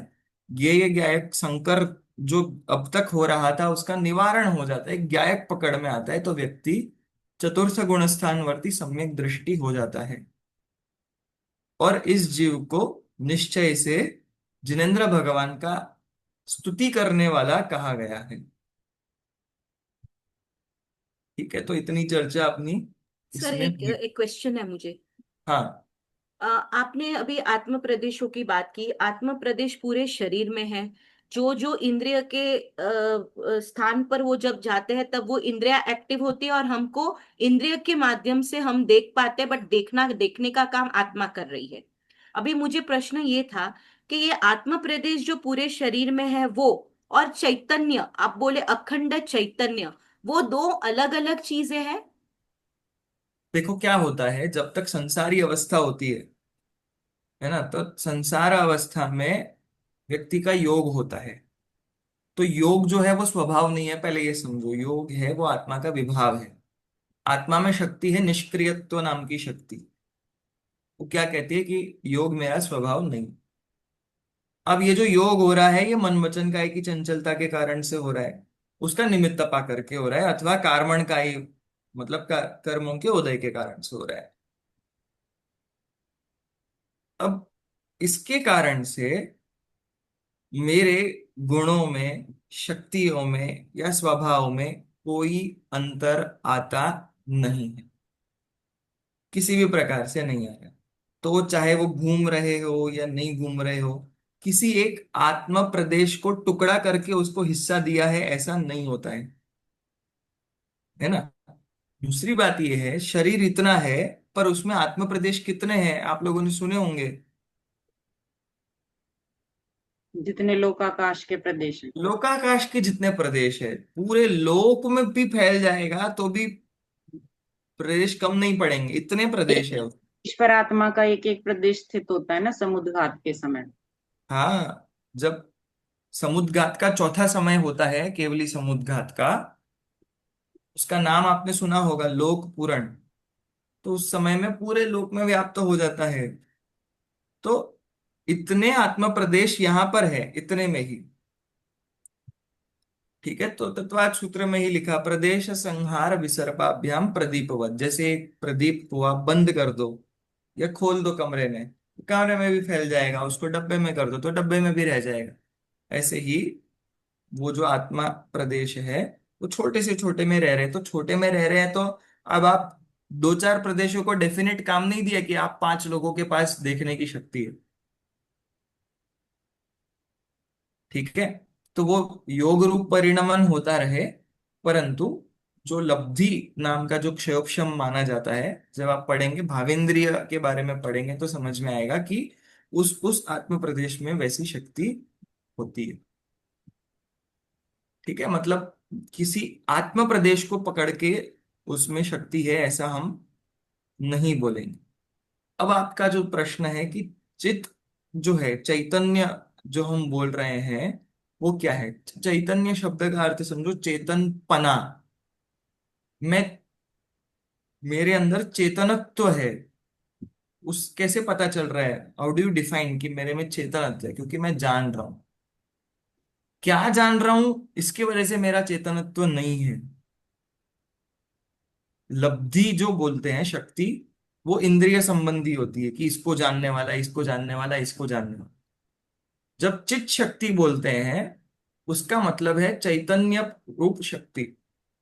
ये गायक संकर जो अब तक हो रहा था उसका निवारण हो जाता है, गायक पकड़ में आता है, तो व्यक्ति चतुर्थ गुण स्थानवर्ती सम्यक दृष्टि हो जाता है। और इस जीव को निश्चय से जिनेन्द्र भगवान का स्तुति करने वाला कहा गया है। ठीक है, तो इतनी चर्चा अपनी सर इसमें एक एक क्वेश्चन है मुझे। हाँ। आपने अभी आत्म प्रदेशों की बात की, आत्म प्रदेश पूरे शरीर में है। जो जो इंद्रिय के स्थान पर वो जब जाते हैं तब वो इंद्रिया एक्टिव होती है और हमको इंद्रिय के माध्यम से हम देख पाते हैं, बट देखने का काम आत्मा कर रही है। अभी मुझे प्रश्न ये था कि ये आत्म प्रदेश जो पूरे शरीर में है वो, और चैतन्य आप बोले अखंड चैतन्य, वो दो अलग अलग चीजें हैं। देखो क्या होता है, जब तक संसारी अवस्था होती है ना, तो संसार अवस्था में व्यक्ति का योग होता है। तो योग जो है वो स्वभाव नहीं है, पहले ये समझो, योग है वो आत्मा का विभाव है। आत्मा में शक्ति है निष्क्रियत्व नाम की शक्ति। वो क्या कहती है कि योग मेरा स्वभाव नहीं। अब ये जो योग हो रहा है ये मन वचन काय की चंचलता के कारण से हो रहा है, उसका निमित्त पा करके हो रहा है, अथवा कार्मण काई मतलब कर्मों के उदय के कारण से हो रहा है। अब इसके कारण से मेरे गुणों में, शक्तियों में या स्वभाव में कोई अंतर आता नहीं है, किसी भी प्रकार से नहीं आया। तो वो चाहे वो घूम रहे हो या नहीं घूम रहे हो, किसी एक आत्म प्रदेश को टुकड़ा करके उसको हिस्सा दिया है ऐसा नहीं होता है ना। दूसरी बात यह है, शरीर इतना है, पर उसमें आत्म प्रदेश कितने हैं आप लोगों ने सुने होंगे। जितने लोकाकाश के प्रदेश हैं। लोकाकाश के जितने प्रदेश है, पूरे लोक में भी फैल जाएगा तो भी प्रदेश कम नहीं पड़ेंगे, इतने एक प्रदेश है। ईश्वर आत्मा का एक एक प्रदेश स्थित होता है ना समुद्घात के समय। हाँ, जब समुद्घात का चौथा समय होता है, केवली समुद्घात का, उसका नाम आपने सुना होगा, लोक पूरण। तो उस समय में पूरे लोक में व्याप्त हो जाता है। तो इतने आत्म प्रदेश यहां पर है, इतने में ही। ठीक है, तो तत्वाच सूत्र में ही लिखा, प्रदेश संहार विसर्पाभ्याम प्रदीपवत। जैसे एक प्रदीप हुआ, बंद कर दो या खोल दो कमरे में, कमरे में भी फैल जाएगा, उसको डब्बे में कर दो तो डब्बे में भी रह जाएगा। ऐसे ही वो जो आत्मा प्रदेश है, वो छोटे से छोटे में रह रहे हैं, तो छोटे में रह रहे हैं तो अब आप दो चार प्रदेशों को डेफिनेट काम नहीं दिया कि आप पांच लोगों के पास देखने की शक्ति है। ठीक है, तो वो योग रूप परिणमन होता रहे, परंतु जो लब्धि नाम का जो क्षयोक्षम माना जाता है, जब आप पढ़ेंगे भावेंद्रिय के बारे में पढ़ेंगे तो समझ में आएगा कि उस आत्म प्रदेश में वैसी शक्ति होती है। ठीक है, मतलब किसी आत्म प्रदेश को पकड़ के उसमें शक्ति है ऐसा हम नहीं बोलेंगे। अब आपका जो प्रश्न है कि चित जो है, चैतन्य जो हम बोल रहे हैं, वो क्या है। चैतन्य शब्द का अर्थ समझो चेतन पना। मैं, मेरे अंदर चेतनत्व है। उस कैसे पता चल रहा है, हाउ डू यू डिफाइन कि मेरे में चेतनत्व है, क्योंकि मैं जान रहा हूं। क्या जान रहा हूं, इसकी वजह से मेरा चेतनत्व नहीं है। लब्धि जो बोलते हैं शक्ति, वो इंद्रिय संबंधी होती है कि इसको जानने वाला, इसको जानने वाला, इसको जानने वाला। जब चित शक्ति बोलते हैं, उसका मतलब है चैतन्य रूप शक्ति।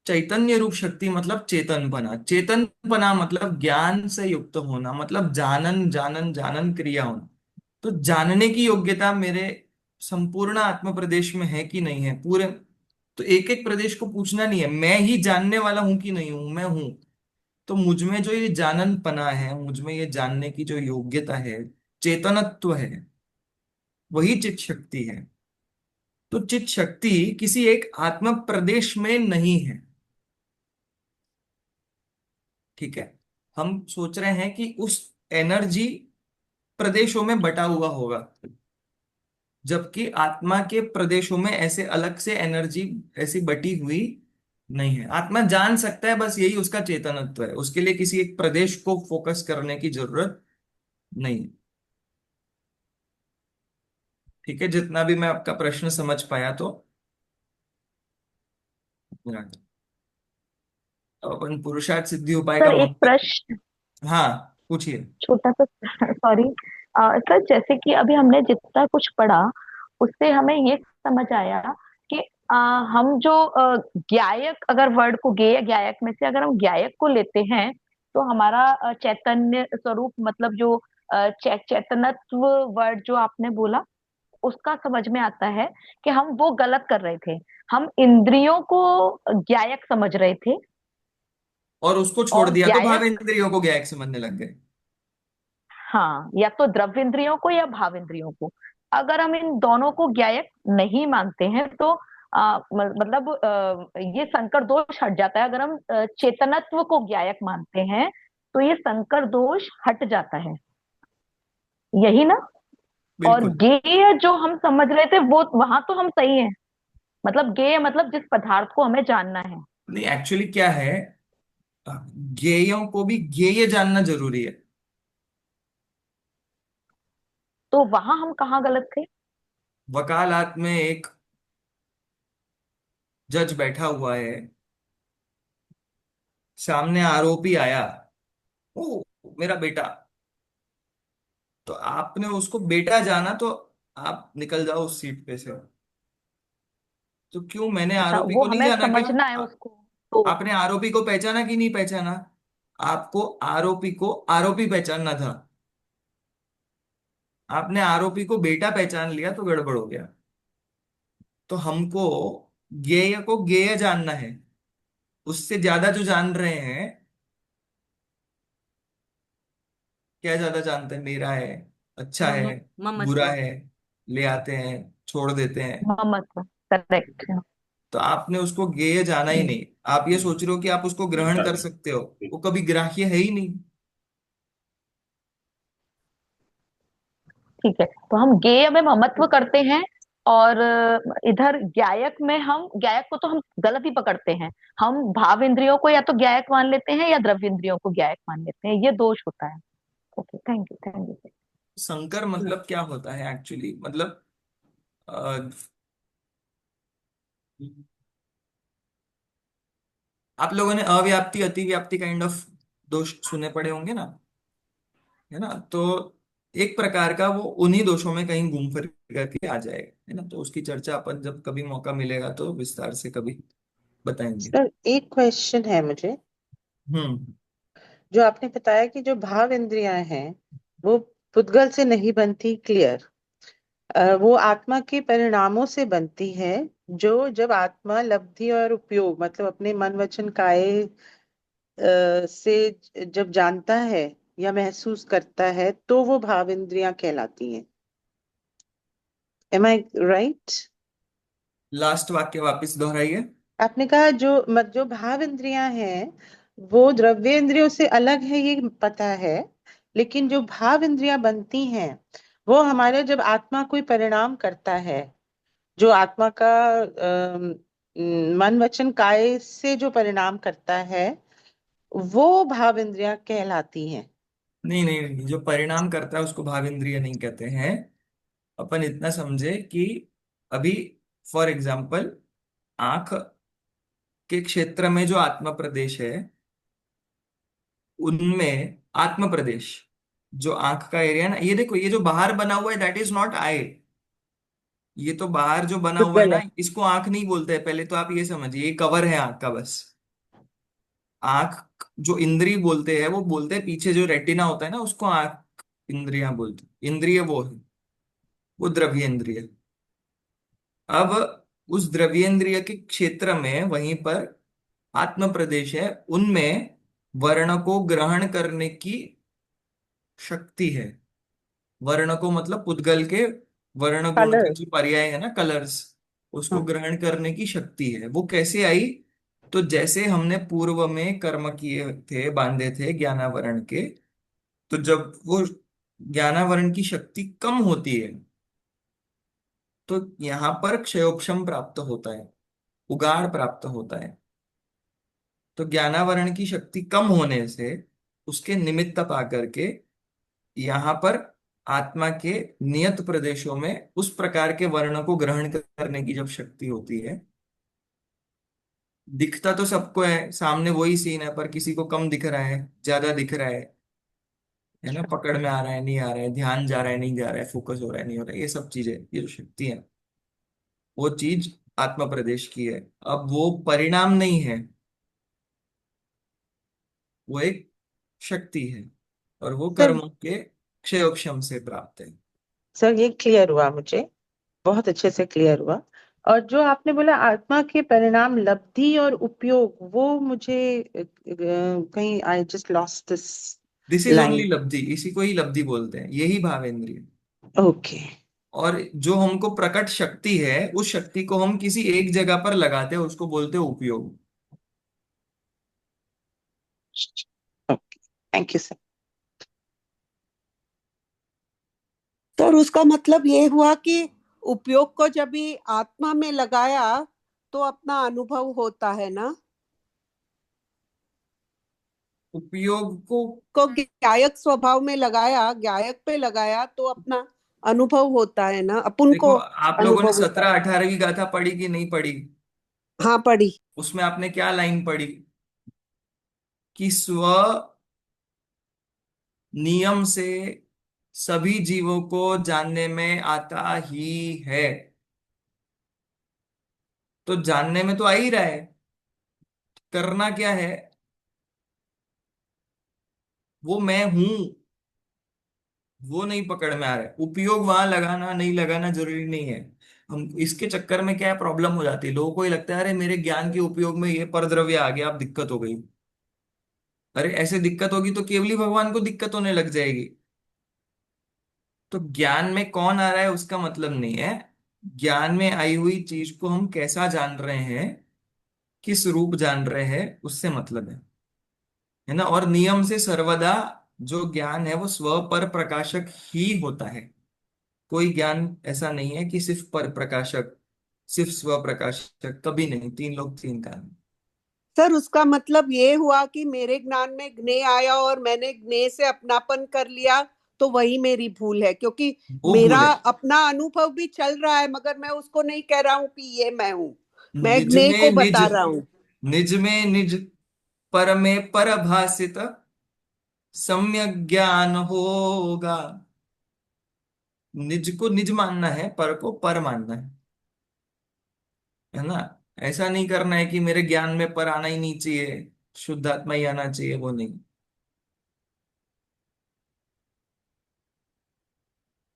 चैतन्य रूप शक्ति मतलब चेतनपना। चेतनपना मतलब ज्ञान से युक्त होना, मतलब जानन जानन जानन क्रिया होना। तो जानने की योग्यता मेरे संपूर्ण आत्म प्रदेश में है कि नहीं है, पूरे। तो एक एक प्रदेश को पूछना नहीं है, मैं ही जानने वाला हूं कि नहीं हूं, मैं हूं। तो मुझ में जो ये जाननपना है, मुझ में ये जानने की जो योग्यता है, चेतनत्व है, वही चित शक्ति है। तो चित शक्ति किसी एक आत्म प्रदेश में नहीं है। ठीक है, हम सोच रहे हैं कि उस एनर्जी प्रदेशों में बटा हुआ होगा, जबकि आत्मा के प्रदेशों में ऐसे अलग से एनर्जी ऐसी बटी हुई नहीं है। आत्मा जान सकता है, बस यही उसका चेतनत्व है, उसके लिए किसी एक प्रदेश को फोकस करने की जरूरत नहीं है। ठीक है, जितना भी मैं आपका प्रश्न समझ पाया तो। अब अपन पुरुषार्थ सिद्धि उपाय का सर एक महत्व। प्रश्न, हाँ, पूछिए। छोटा सा सॉरी सर, जैसे कि अभी हमने जितना कुछ पढ़ा उससे हमें ये समझ आया कि हम जो ज्ञायक, अगर वर्ड को गेय ज्ञायक में से अगर हम ज्ञायक को लेते हैं तो हमारा चैतन्य स्वरूप, मतलब जो चैतन्यत्व वर्ड जो आपने बोला, उसका समझ में आता है कि हम वो गलत कर रहे थे। हम इंद्रियों को ज्ञायक समझ रहे थे, और उसको छोड़ और दिया तो भाव ज्ञायक, इंद्रियों को ज्ञायक समझने लग गए। हाँ, या तो द्रव्य इंद्रियों को या भाव इंद्रियों को। अगर हम इन दोनों को ज्ञायक नहीं मानते हैं तो मतलब ये संकर दोष हट जाता है। अगर हम चेतनत्व को ज्ञायक मानते हैं तो ये संकर दोष हट जाता है, यही ना। और बिल्कुल। गेय जो हम समझ रहे थे वो वहां तो हम सही है, मतलब गेय मतलब जिस पदार्थ को हमें जानना है। नहीं, एक्चुअली क्या है, ज्ञेयों को भी ज्ञेय जानना जरूरी है। तो वहां हम कहाँ गलत थे? वकालत में एक जज बैठा हुआ है, सामने आरोपी आया, ओ मेरा बेटा, तो आपने उसको बेटा जाना तो आप निकल जाओ उस सीट पे से। तो क्यों, मैंने अच्छा, आरोपी वो को नहीं हमें जाना क्या। समझना है उसको। तो आपने आरोपी को पहचाना कि नहीं पहचाना। आपको आरोपी को आरोपी पहचानना था, आपने आरोपी को बेटा पहचान लिया तो गड़बड़ हो गया। तो हमको ज्ञेय को ज्ञेय जानना है। उससे ज्यादा जो जान रहे हैं, क्या ज्यादा जानते हैं? मेरा है, अच्छा है, बुरा ममत्व। है, ले आते हैं, छोड़ देते हैं। ममत्व, करेक्ट। तो आपने उसको ज्ञेय जाना ही नहीं। आप ये सोच रहे हो कि आप उसको ग्रहण कर सकते हो, वो कभी ग्राह्य है ही नहीं। ठीक है, तो हम गेय में ममत्व करते हैं, और इधर ज्ञायक में हम ज्ञायक को तो हम गलत ही पकड़ते हैं। हम भाव इंद्रियों को या तो ज्ञायक मान लेते हैं या द्रव्य इंद्रियों को ज्ञायक मान लेते हैं, ये दोष होता है। Okay, thank you, thank you. संकर मतलब क्या होता है एक्चुअली? मतलब अ, आप लोगों ने अव्याप्ति अतिव्याप्ति काइंड ऑफ दोष सुने पड़े होंगे ना, है ना? तो एक प्रकार का वो उन्हीं दोषों में कहीं घूम फिर करके आ जाएगा, है ना? तो उसकी चर्चा अपन जब कभी मौका मिलेगा तो विस्तार से कभी बताएंगे। सर एक क्वेश्चन है मुझे। हम्म। जो आपने बताया कि जो भाव इंद्रियां हैं वो पुद्गल से नहीं बनती, क्लियर। वो आत्मा के परिणामों से बनती है। जो जब आत्मा लब्धि और उपयोग मतलब अपने मन वचन काया से जब जानता है या महसूस करता है तो वो भाव इंद्रियां कहलाती हैं। एम आई राइट? लास्ट वाक्य वापस दोहराइए। आपने कहा जो भाव इंद्रियां हैं वो द्रव्य इंद्रियों से अलग है, ये पता है। लेकिन जो भाव इंद्रियां बनती हैं वो हमारे जब आत्मा कोई परिणाम करता है, जो आत्मा का मन वचन काय से जो परिणाम करता है वो भाव इंद्रियां कहलाती हैं। नहीं नहीं नहीं, जो परिणाम करता है उसको भाव इंद्रिय नहीं कहते हैं। अपन इतना समझे कि अभी फॉर एग्जाम्पल आंख के क्षेत्र में जो आत्म प्रदेश है, उनमें आत्म प्रदेश, जो आंख का एरिया ना, ये देखो, ये जो बाहर बना हुआ है दैट इज नॉट आई। ये तो बाहर जो बना हुआ है पुद्गल ना, है। इसको आंख नहीं बोलते हैं। पहले तो आप ये समझिए, ये कवर है आंख का बस। आंख जो इंद्रिय बोलते हैं, वो बोलते हैं पीछे जो रेटिना होता है ना, उसको आंख इंद्रियां बोलते हैं। इंद्रिय वो है, वो द्रव्य इंद्रिय। अब उस द्रव्येंद्रिय के क्षेत्र में वहीं पर आत्म प्रदेश है, उनमें वर्ण को ग्रहण करने की शक्ति है। वर्ण को मतलब पुद्गल के वर्ण गुण का कलर। जो पर्याय है ना, कलर्स, उसको हाँ। ग्रहण करने की शक्ति है। वो कैसे आई? तो जैसे हमने पूर्व में कर्म किए थे, बांधे थे ज्ञानावरण के, तो जब वो ज्ञानावरण की शक्ति कम होती है तो यहाँ पर क्षयोक्षम प्राप्त होता है, उगाड़ प्राप्त होता है। तो ज्ञानावरण की शक्ति कम होने से उसके निमित्त पा करके यहाँ पर आत्मा के नियत प्रदेशों में उस प्रकार के वर्ण को ग्रहण करने की जब शक्ति होती है, दिखता तो सबको है, सामने वही सीन है, पर किसी को कम दिख रहा है, ज्यादा दिख रहा है ना, पकड़ में आ रहा है, नहीं आ रहा है, ध्यान जा रहा है, नहीं जा रहा है, फोकस हो रहा है, नहीं हो रहा है, ये सब चीजें, ये जो शक्ति है, वो चीज आत्मा प्रदेश की है। अब वो परिणाम नहीं है, वो एक शक्ति है, और वो सर, कर्मों के क्षयोक्षम से प्राप्त है। सर ये क्लियर हुआ मुझे, बहुत अच्छे से क्लियर हुआ। और जो आपने बोला आत्मा के परिणाम लब्धि और उपयोग, वो मुझे कहीं I just lost this this is only line. लब्धि, इसी को ही लब्धि बोलते हैं, यही भावेंद्रिय। ओके। और जो हमको प्रकट शक्ति है, उस शक्ति को हम किसी एक जगह पर लगाते हैं, उसको बोलते हैं उपयोग। Okay, thank you sir. तो और उसका मतलब ये हुआ कि उपयोग को जब भी आत्मा में लगाया तो अपना अनुभव होता है ना। उपयोग को, को गायक स्वभाव में लगाया, गायक पे लगाया तो अपना अनुभव होता है ना, अपन देखो, को आप लोगों ने अनुभव होता है। 17-18वीं गाथा पढ़ी कि नहीं पढ़ी? हाँ पढ़ी। उसमें आपने क्या लाइन पढ़ी? कि स्व नियम से सभी जीवों को जानने में आता ही है। तो जानने में तो आ ही रहा है, करना क्या है? वो मैं हूं, वो नहीं पकड़ में आ रहा है। उपयोग वहां लगाना नहीं लगाना जरूरी नहीं है। हम इसके चक्कर में क्या प्रॉब्लम हो जाती है, लोगों को ये लगता है अरे मेरे ज्ञान के उपयोग में ये परद्रव्य आ गया, अब दिक्कत हो गई। अरे ऐसे दिक्कत होगी तो केवली भगवान को दिक्कत होने लग जाएगी। तो ज्ञान में कौन आ रहा है उसका मतलब नहीं है, ज्ञान में आई हुई चीज को हम कैसा जान रहे हैं, किस रूप जान रहे हैं, उससे मतलब है ना। और नियम से सर्वदा जो ज्ञान है वो स्व पर प्रकाशक ही होता है। कोई ज्ञान ऐसा नहीं है कि सिर्फ पर प्रकाशक, सिर्फ स्व प्रकाशक, कभी नहीं, तीन लोग तीन कारण। सर उसका मतलब ये हुआ कि मेरे ज्ञान में ज्ञेय आया और मैंने ज्ञेय से अपनापन कर लिया, तो वही मेरी भूल है, क्योंकि वो मेरा भूल है। अपना अनुभव भी चल रहा है मगर मैं उसको नहीं कह रहा हूँ कि ये मैं हूँ, मैं निज ज्ञेय में को निज, बता रहा हूँ। निज में निज, पर में पर भासित सम्यक ज्ञान होगा। निज को निज मानना है, पर को पर मानना है ना। ऐसा नहीं करना है कि मेरे ज्ञान में पर आना ही नहीं चाहिए, शुद्ध आत्मा ही आना चाहिए, वो नहीं।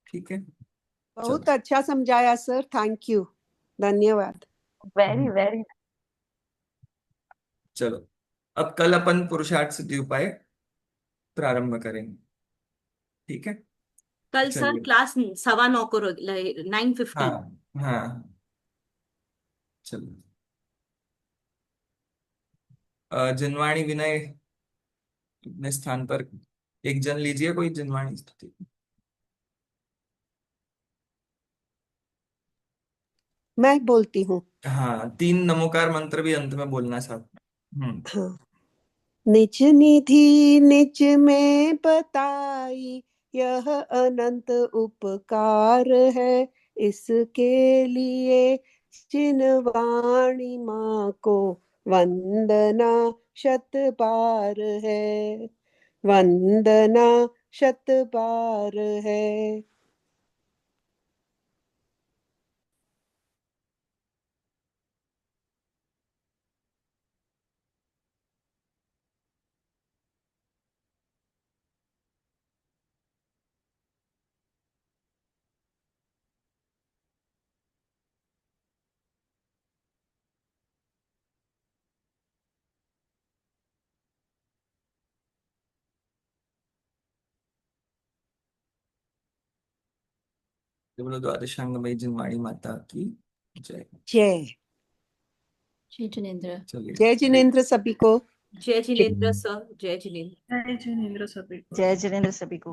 ठीक है। बहुत चलो। अच्छा समझाया सर, थैंक यू, धन्यवाद। Very very. चलो, अब कल अपन पुरुषार्थ सिद्धि उपाय प्रारंभ करेंगे। ठीक है। कल सर चलिए। क्लास 9:15 को 9:15। हाँ हाँ। चलो। जिनवाणी विनय अपने स्थान पर, एक जन लीजिए कोई जिनवाणी स्तुति। मैं बोलती हूँ। हाँ, तीन नमोकार मंत्र भी अंत में बोलना साथ में। हाँ। निज निधि निज में बताई, यह अनंत उपकार है, इसके लिए जिनवाणी माँ को वंदना शत बार है, वंदना शत बार है। बोलो द्वादशांगमयी जिनवाणी माता की जय। जय। श्री जिनेन्द्र। चलिए। जय जिनेन्द्र सभी को। जय जिनेन्द्र सर, जय जिनेन्द्र। जय जिनेन्द्र सभी को। जय जिनेन्द्र सभी को।